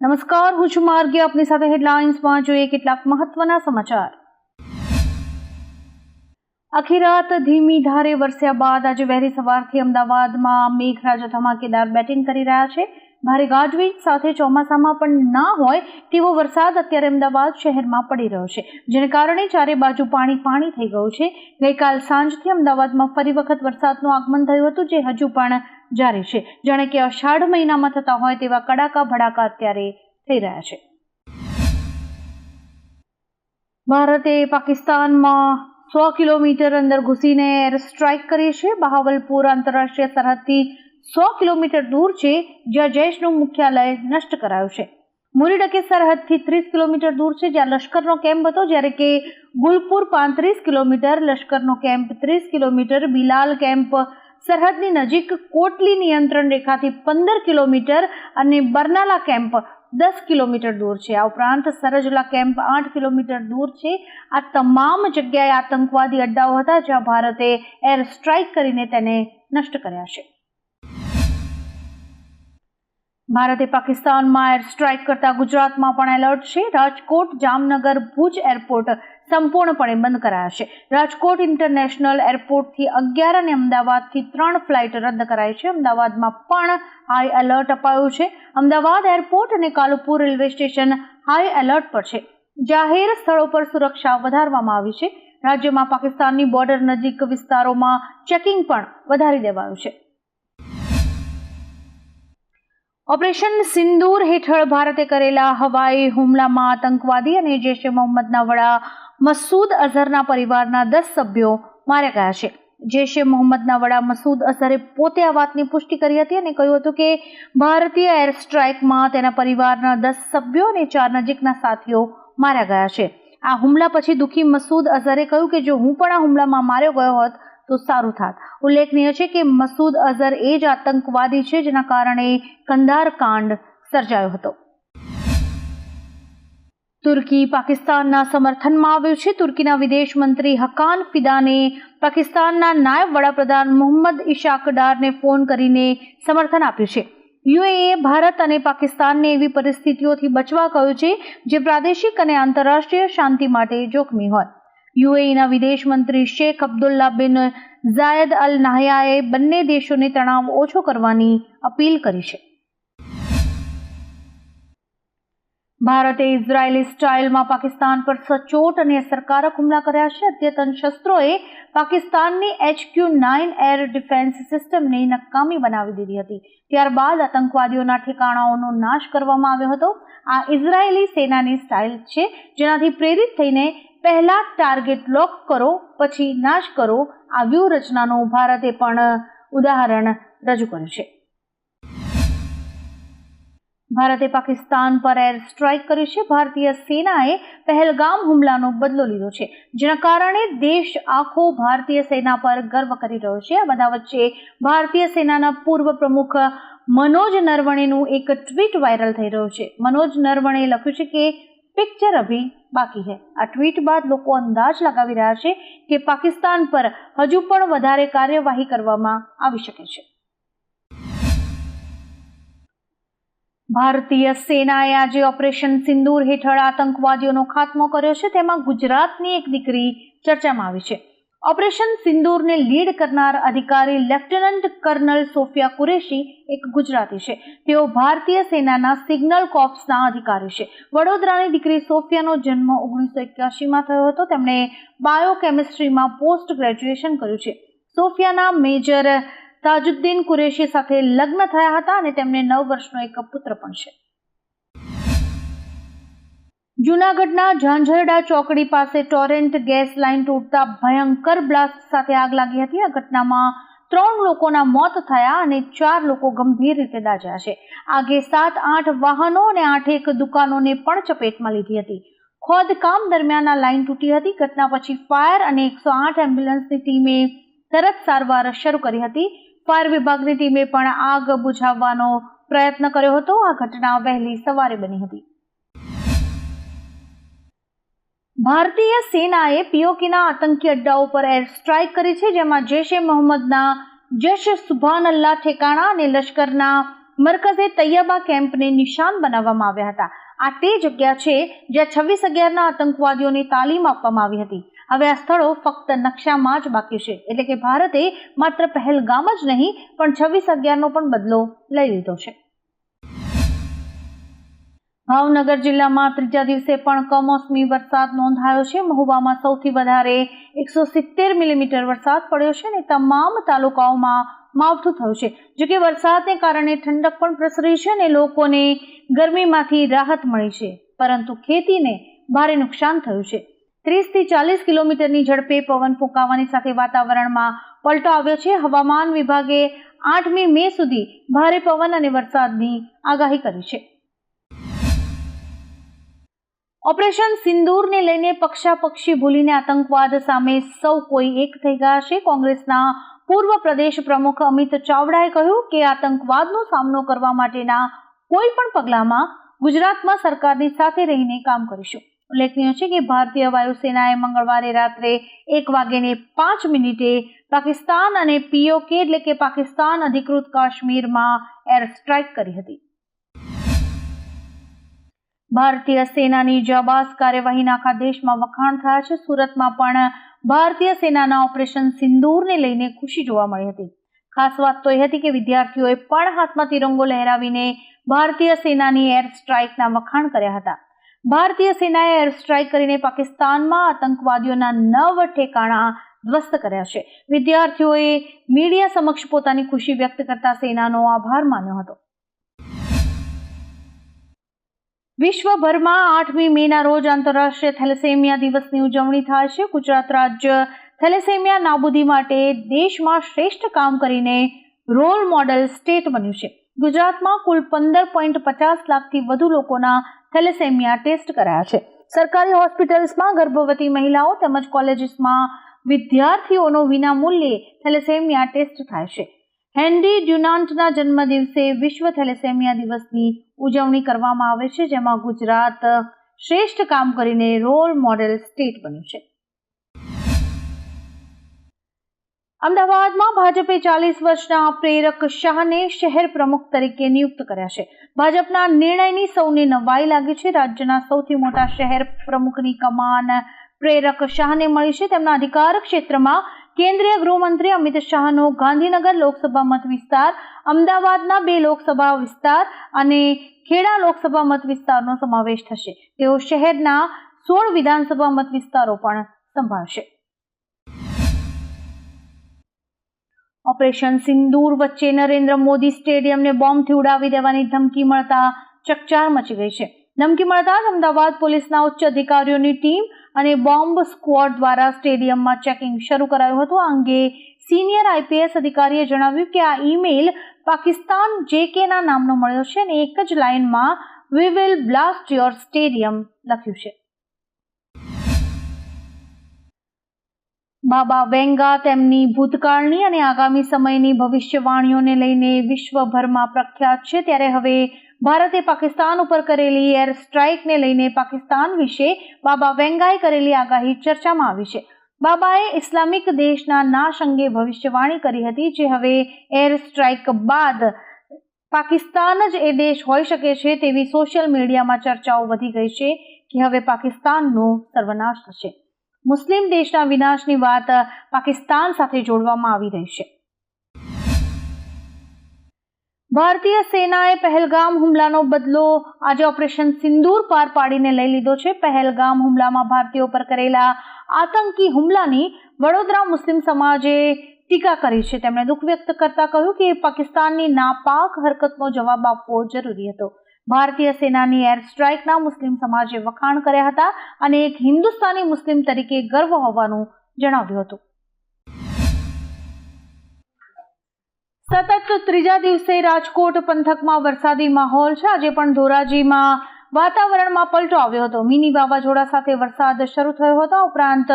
નમસ્કાર, હું છું માર્ગી. આપની સાથે હેડલાઇન્સમાં જોઈએ કેટલાક મહત્વના સમાચાર. આખી રાત ધીમી ધારે વરસ્યા બાદ આજે વહેલી સવારથી અમદાવાદમાં મેઘરાજા ધમાકેદાર બેટિંગ કરી રહ્યા છે. ભારે ગાજવીજ સાથે ચોમાસામાં પણ ના હોય તેવો વરસાદ અત્યારે અમદાવાદ શહેરમાં પડી રહ્યો છે, જેને કારણે ચારે બાજુ પાણી થઈ ગયું છે. ગઈકાલ સાંજથી અમદાવાદમાં ફરી વખત વરસાદનું આગમન થયું હતું, જે હજુ પણ જારી છે. જાણે કે અષાઢ મહિનામાં થતા હોય તેવા કડાકા ભડાકા અત્યારે થઈ રહ્યા છે. ભારતે પાકિસ્તાનમાં 100 કિલોમીટર અંદર ઘૂસીને એર સ્ટ્રાઇક કરી છે. બહાવલપુર આંતરરાષ્ટ્રીય સરહદથી 100 કિલોમીટર દૂર છે, જ્યાં જૈશનું મુખ્યાલય નષ્ટ કરાયું છે. મુરીડકે સરહદથી 30 કિલોમીટર દૂર છે, જ્યાં લશ્કરનો કેમ્પ હતો, જ્યારે કે ગુલપુર 35 કિલોમીટર, લશ્કરનો કેમ્પ 30 કિલોમીટર, બિલાલ કેમ્પ સરહદની નજીક કોટલી નિયંત્રણ રેખાથી 15 કિલોમીટર અને બરનાલા કેમ્પ 10 કિલોમીટર દૂર છે. આ ઉપરાંત સરજલા કેમ્પ 8 કિલોમીટર દૂર છે. આ તમામ જગ્યાએ આતંકવાદી અડ્ડાઓ હતા, જ્યાં ભારતે એર સ્ટ્રાઇક કરીને તેને નષ્ટ કર્યા છે. ભારતે પાકિસ્તાનમાં એર સ્ટ્રાઇક કરતા ગુજરાતમાં પણ એલર્ટ છે. રાજકોટ, જામનગર, ભુજ એરપોર્ટ સંપૂર્ણપણે બંધ કરાયા છે. રાજકોટ ઇન્ટરનેશનલ એરપોર્ટથી 11 અને અમદાવાદથી 3 ફ્લાઇટ રદ કરાઈ છે. અમદાવાદમાં પણ હાઈ એલર્ટ અપાયું છે. અમદાવાદ એરપોર્ટ અને Kalupur railway station high alert પર છે. જાહેર સ્થળો પર સુરક્ષા વધારવામાં આવી છે. રાજ્યમાં પાકિસ્તાનની બોર્ડર નજીક વિસ્તારોમાં ચેકિંગ પણ વધારી દેવાયું છે. ઓપરેશન સિંદૂર હેઠળ ભારતે કરેલા હવાઈ હુમલામાં આતંકવાદી અને જૈશ-એ મોહમ્મદના વડા મસૂદ અઝહરના પરિવારના 10 સભ્યો માર્યા ગયા છે. જૈશ-એ મોહમ્મદના વડા મસૂદ અઝહરે પોતે આ વાતની પુષ્ટિ કરી હતી અને કહ્યું હતું કે ભારતીય એર સ્ટ્રાઇકમાં તેના પરિવારના 10 સભ્યો અને 4 નજીકના સાથીઓ માર્યા ગયા છે. આ હુમલા પછી દુઃખી મસૂદ અઝહરે કહ્યું કે જો હું પણ આ હુમલામાં માર્યો ગયો હોત તો સારું થાત. ઉલ્લેખનીય છે કે મસૂદ અઝહર એ જ આતંકવાદી છે જેના કારણે કંધાર કાંડ સર્જાયો હતો. તુર્કી પાકિસ્તાનના સમર્થનમાં આવ્યું છે. તુર્કીના વિદેશ મંત્રી હકાન ફિદાને પાકિસ્તાનના નાયબ વડાપ્રધાન મોહમ્મદ ઇશાક ડારને ફોન કરીને સમર્થન આપ્યું છે. યુએઈએ ભારત અને પાકિસ્તાનને એવી પરિસ્થિતિઓથી બચવા કહ્યું છે જે પ્રાદેશિક અને આંતરરાષ્ટ્રીય શાંતિ માટે જોખમી હોય. યુએઈના વિદેશ મંત્રી શેખ અબ્દુલ્લા બિન ઝાયદ અલ નાહયાએ બંને દેશોને તણાવ ઓછો કરવાની અપીલ કરી છે. ભારતે ઇઝરાયેલી સ્ટાઇલમાં પાકિસ્તાન પર સચોટ અને અસરકારક હુમલા કર્યા છે. અદ્યતન શસ્ત્રોએ પાકિસ્તાનની HQ-9 એર ડિફેન્સ સિસ્ટમને નકામી બનાવી દીધી હતી. ત્યારબાદ આતંકવાદીઓના ઠેકાણાઓનો નાશ કરવામાં આવ્યો હતો. આ ઇઝરાયેલી સેનાની સ્ટાઇલ છે, જેનાથી પ્રેરિત થઈને પહેલા ટાર્ગેટ લોક કરો, પછી નાશ કરો. આ વ્યૂહરચનાનું ભારતે પણ ઉદાહરણ રજૂ કર્યું છે. ભારતે પાકિસ્તાન પર એર સ્ટ્રાઇક કરી છે. ભારતીય સેનાએ પહેલગામ હુમલાનો બદલો લીધો છે, જેના કારણે દેશ આખો ભારતીય સેના પર ગર્વ કરી રહ્યો છે. આ બધા વચ્ચે ભારતીય સેનાના પૂર્વ પ્રમુખ મનોજ નરવણેનું એક ટ્વીટ વાયરલ થઈ રહ્યું છે. મનોજ નરવણેએ લખ્યું છે કે પિક્ચર અભી બાકી હૈ. આ ટ્વીટ બાદ લોકો અંદાજ લગાવી રહ્યા છે કે પાકિસ્તાન પર હજુ પણ વધારે કાર્યવાહી કરવામાં આવી શકે છે. ભારતીય સેનાએ આજે ઓપરેશન સિંદૂર હેઠળ આતંકવાદીઓનો ખાત્મો કર્યો છે. તેમાં ગુજરાતની એક દીકરી ચર્ચામાં આવી છે. ઓપરેશન સિંદૂરને લીડ કરનાર અધિકારી લેફ્ટનન્ટ કર્નલ સોફિયા કુરેશી એક ગુજરાતી છે. તેઓ ભારતીય સેનાના સિગ્નલ કોર્પ્સના અધિકારી છે. વડોદરાની દીકરી સોફિયાનો જન્મ 1981માં થયો હતો. તેમણે બાયોકેમિસ્ટ્રીમાં પોસ્ટ ગ્રેજ્યુએશન કર્યું છે. સોફિયાના મેજર તાજુદ્દીન કુરેશી સાથે લગ્ન થયા હતા અને તેમને 9 વર્ષનો એક પુત્ર પણ છે. જૂનાગઢના ઝાંઝરડા ચોકડી પાસે ટોરેન્ટ ગેસ લાઇન તૂટતા ભયંકર બ્લાસ્ટ સાથે આગ લાગી હતી. આ ઘટનામાં 3 લોકોના મોત થયા અને 4 લોકો ગંભીર રીતે દાઝ્યા છે. આગે 7-8 વાહનો અને 8 દુકાનોને પણ ચપેટમાં લીધી હતી. ખોદકામ દરમિયાન આ લાઇન તૂટી હતી. ઘટના પછી ફાયર અને 108 એમ્બ્યુલન્સની ટીમે તરત સારવાર શરૂ કરી હતી. ફાયર વિભાગની ટીમે પણ આગ બુઝાવવાનો પ્રયત્ન કર્યો હતો. આ ઘટના વહેલી સવારે બની હતી. ભારતીય સેનાએ પીઓકેના આતંકી અડ્ડાઓ પર એર સ્ટ્રાઇક કરી છે, જેમાં જૈશ-એ મોહમ્મદના જશ સુભાનલ્લાહ ઠેકાણા અને લશ્કરના મરકઝે તૈયબા કેમ્પને નિશાન બનાવવામાં આવ્યા હતા. આ તે જગ્યા છે જ્યાં 26/11ના આતંકવાદીઓને તાલીમ આપવામાં આવી હતી. હવે આ સ્થળો ફક્ત નકશામાં જ બાકી છે. એટલે કે ભારતે માત્ર પહેલગામ જ નહીં પણ 26/11નો પણ બદલો લઈ લીધો છે. ભાવનગર જિલ્લામાં ત્રીજા દિવસે પણ કમોસમી વરસાદ નોંધાયો છે. મહુવામાં સૌથી વધારે 170 મિલીમીટર વરસાદ પડ્યો છે અને તમામ તાલુકાઓમાં માવઠું થયું છે. જોકે વરસાદને કારણે ઠંડક પણ પ્રસરી છે અને લોકોને ગરમીમાંથી રાહત મળી છે, પરંતુ ખેતીને ભારે નુકસાન થયું છે. 30 થી 40 કિલોમીટરની ઝડપે પવન ફૂંકાવાની સાથે વાતાવરણમાં પલટો આવ્યો છે. હવામાન વિભાગે 8મી મે સુધી ભારે પવન અને વરસાદની આગાહી કરી છે. ઓપરેશન સિંદૂરને લઈને પક્ષાપક્ષી ભૂલીને આતંકવાદ સામે સૌ કોઈ એક થઈ ગયા છે. કોંગ્રેસના પૂર્વ પ્રદેશ પ્રમુખ અમિત ચાવડાએ કહ્યું કે આતંકવાદનો સામનો કરવા માટેના કોઈ પણ પગલામાં ગુજરાતમાં સરકારની સાથે રહીને કામ કરીશું. ઉલ્લેખનીય છે કે ભારતીય વાયુસેનાએ મંગળવારે રાત્રે 1:05 પાકિસ્તાન અને POK એટલે કે પાકિસ્તાન અધિકૃત કાશ્મીરમાં એર સ્ટ્રાઇક કરી હતી. ભારતીય સેનાની જાબાઝ કાર્યવાહીના આખા દેશમાં વખાણ થયા છે. સુરતમાં પણ ભારતીય સેનાના ઓપરેશન સિંદૂરને લઈને ખુશી જોવા મળી હતી. ખાસ વાત તો એ હતી કે વિદ્યાર્થીઓએ પણ હાથમાં તિરંગો લહેરાવીને ભારતીય સેનાની એર સ્ટ્રાઇકના વખાણ કર્યા હતા. ભારતીય સેનાએ એર સ્ટ્રાઇક કરીને પાકિસ્તાનમાં આતંકવાદીઓના 9 ઠેકાણા ધ્વસ્ત કર્યા છે. વિદ્યાર્થીઓએ મીડિયા સમક્ષ પોતાની ખુશી વ્યક્ત કરતા સેનાનો આભાર માન્યો હતો. વિશ્વભરમાં 8મી મેના રોજ આંતરરાષ્ટ્રીય થેલેસેમિયા દિવસની ઉજવણી થાય છે. ગુજરાત રાજ્ય થેલેસેમિયા નાબૂદી માટે દેશમાં શ્રેષ્ઠ કામ કરીને રોલ મોડેલ સ્ટેટ બન્યું છે. ગુજરાતમાં કુલ 15.50 લાખથી વધુ લોકોના થેલેસેમિયા ટેસ્ટ કરાયા છે. સરકારી હોસ્પિટલ્સમાં ગર્ભવતી મહિલાઓ તેમજ કોલેજીસમાં વિદ્યાર્થીઓનો વિનામૂલ્યે થેલેસેમિયા ટેસ્ટ થાય છે. હેન્ડી ડ્યુનાન્ટના જન્મદિવસે વિશ્વ થેલેસેમિયા દિવસની ઉજવણી કરવામાં આવે છે, જેમાં ગુજરાત શ્રેષ્ઠ કામ કરીને રોલ મોડેલ સ્ટેટ બન્યું છે. અમદાવાદમાં ભાજપે 40 વર્ષના પ્રેરક શાહને શહેર પ્રમુખ તરીકે નિયુક્ત કર્યા છે. ભાજપના નિર્ણયની સૌને નવાઈ લાગી છે. રાજ્યના સૌથી મોટા શહેર પ્રમુખની કમાન પ્રેરક શાહને મળી છે. તેમના અધિકાર ક્ષેત્રમાં કેન્દ્રીય ગૃહમંત્રી અમિત શાહનો ગાંધીનગર લોકસભા મત વિસ્તાર, અમદાવાદના 2 લોકસભા વિસ્તાર અને ખેડા લોકસભા મત વિસ્તારનો સમાવેશ થશે. તેઓ શહેરના 16 વિધાનસભા મત વિસ્તારો પણ સંભાળશે. ઓપરેશન સિંદૂર વચ્ચે નરેન્દ્ર મોદી સ્ટેડિયમને બોમ્બથી ઉડાવી દેવાની ધમકી મળતા ચકચાર મચી ગઈ છે. ધમકી મળતા જ અમદાવાદ પોલીસના ઉચ્ચ અધિકારીઓની ટીમ અને બોમ્બ સ્ક્વોડ દ્વારા સ્ટેડિયમમાં ચેકિંગ શરૂ કરાયું હતું. આ અંગે સિનિયર IPS અધિકારીએ જણાવ્યું કે આ ઈમેલ પાકિસ્તાન JKના નામનો મળ્યો છે અને એક જ લાઇનમાં "we will blast your stadium" લખ્યું છે. બાબા વેંગા તેમની ભૂતકાળની અને આગામી સમયની ભવિષ્યવાણીઓને લઈને વિશ્વભરમાં પ્રખ્યાત છે. ત્યારે હવે ભારતે પાકિસ્તાન ઉપર કરેલી એર સ્ટ્રાઇકને લઈને પાકિસ્તાન વિશે બાબા વેંગાએ કરેલી આગાહી ચર્ચામાં આવી છે. બાબાએ ઇસ્લામિક દેશના નાશ અંગે ભવિષ્યવાણી કરી હતી, જે હવે એર સ્ટ્રાઇક બાદ પાકિસ્તાન જ એ દેશ હોઈ શકે છે તેવી સોશિયલ મીડિયામાં ચર્ચાઓ વધી ગઈ છે કે હવે પાકિસ્તાનનો સર્વનાશ થશે. મુસ્લિમ દેશના વિનાશની વાત પાકિસ્તાન સાથે જોડવામાં આવી રહી છે. ભારતીય સેનાએ પહેલગામ હુમલાનો બદલો આજે ઓપરેશન સિંદૂર પાર પાડીને લઈ લીધો છે. પહેલગામ હુમલામાં ભારતીયો પર કરેલા આતંકી હુમલાની વડોદરા મુસ્લિમ સમાજે ટીકા કરી છે. તેમણે દુઃખ વ્યક્ત કરતા કહ્યું કે પાકિસ્તાનની નાપાક હરકતનો જવાબ આપવો જરૂરી હતો. ભારતીય સેનાની એર સ્ટ્રાઇકના મુસ્લિમ સમાજે વખાણ કર્યા હતા અને એક હિન્દુસ્તાની મુસ્લિમ તરીકે ગર્વ હોવાનું જણાવ્યું હતું. સતત ત્રીજા દિવસે રાજકોટ પંથકમાં વરસાદી માહોલ છે. આજે પણ ધોરાજીમાં વાતાવરણમાં પલટો આવ્યો હતો. મિની વાવાઝોડા સાથે વરસાદ શરૂ થયો હતો. ઉપરાંત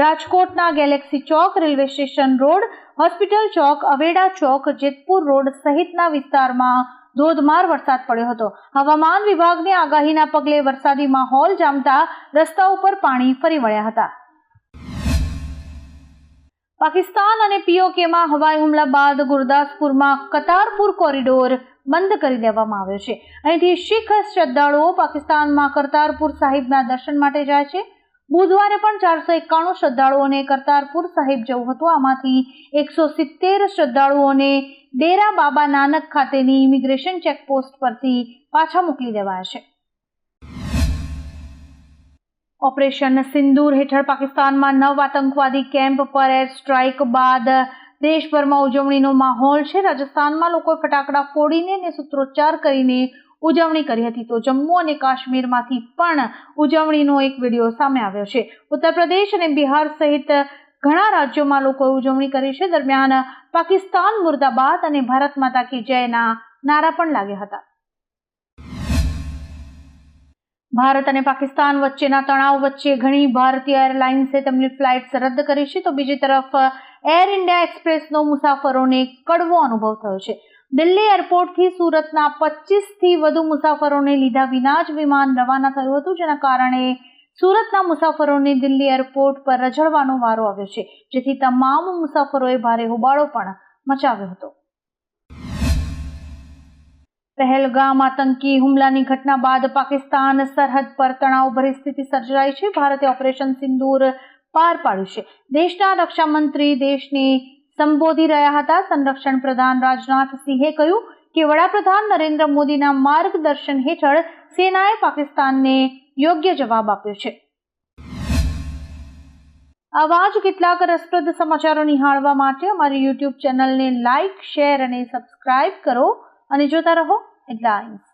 રાજકોટના ગેલેક્સી ચોક, રેલવે સ્ટેશન રોડ, હોસ્પિટલ ચોક, અવેડા ચોક, જેતપુર રોડ સહિતના વિસ્તારમાં ધોધમાર વરસાદ પડ્યો હતો. હવામાન વિભાગની આગાહીના પગલે વરસાદી માહોલ જામતા રસ્તા ઉપર પાણી ફરી વળ્યા હતા. પાકિસ્તાન અને POKમાં હવાઈ હુમલા બાદ ગુરદાસપુરમાં કતારપુર કોરિડોર બંધ કરી દેવામાં આવ્યો છે. અહીંથી શીખ શ્રદ્ધાળુઓ પાકિસ્તાનમાં કરતારપુર સાહિબના દર્શન માટે જાય છે. બુધવારે પણ 491 શ્રદ્ધાળુઓને કરતારપુર સાહિબ જવું હતું. આમાંથી 170 શ્રદ્ધાળુઓને ડેરા બાબા નાનક ખાતેની ઇમિગ્રેશન ચેકપોસ્ટ પરથી પાછા મોકલી દેવાયા છે. ઓપરેશન સિંદૂર હેઠળ પાકિસ્તાનમાં 9 આતંકવાદી કેમ્પ પર એર સ્ટ્રાઇક બાદ દેશભરમાં ઉજવણીનો માહોલ છે. રાજસ્થાનમાં લોકોએ ફટાકડા ફોડીને અને સૂત્રોચ્ચાર કરીને ઉજવણી કરી હતી, તો જમ્મુ અને કાશ્મીરમાંથી પણ ઉજવણીનો એક વિડીયો સામે આવ્યો છે. ઉત્તર પ્રદેશ અને બિહાર સહિત ઘણા રાજ્યોમાં લોકોએ ઉજવણી કરી છે. દરમિયાન પાકિસ્તાન મુર્દાબાદ અને ભારત માતા કી જયના નારા પણ લાગ્યા હતા. ભારત અને પાકિસ્તાન વચ્ચેના તણાવ વચ્ચે ઘણી ભારતીય એરલાઇન્સે તેમની ફ્લાઇટ્સ રદ કરી છે, તો બીજી તરફ એર ઇન્ડિયા એક્સપ્રેસનો મુસાફરોને કડવો અનુભવ થયો છે. દિલ્હી એરપોર્ટથી સુરતના 25થી વધુ મુસાફરોને લીધા વિના જ વિમાન રવાના થયું હતું, જેના કારણે સુરતના મુસાફરોને દિલ્હી એરપોર્ટ પર રઝળવાનો વારો આવ્યો છે, જેથી તમામ મુસાફરોએ ભારે હોબાળો પણ મચાવ્યો હતો. પહેલગામ આતંકી હુમલાની ઘટના બાદ પાકિસ્તાન સરહદ પર તણાવભરી સ્થિતિ સર્જાઈ છે. ભારતે ઓપરેશન સિંદૂર પાર પાડ્યું છે. દેશના રક્ષામંત્રી દેશને સંબોધી રહ્યા હતા. સંરક્ષણ પ્રધાન રાજનાથ સિંહે કહ્યું કે વડાપ્રધાન નરેન્દ્ર મોદીના માર્ગદર્શન હેઠળ સેનાએ પાકિસ્તાનને યોગ્ય જવાબ આપ્યો છે. આવા જ કેટલાક રસપ્રદ સમાચારો નિહાળવા માટે અમારી YouTube ચેનલને લાઇક, શેર અને સબસ્ક્રાઇબ કરો અને જોતા રહો હેડલાઇન્સ.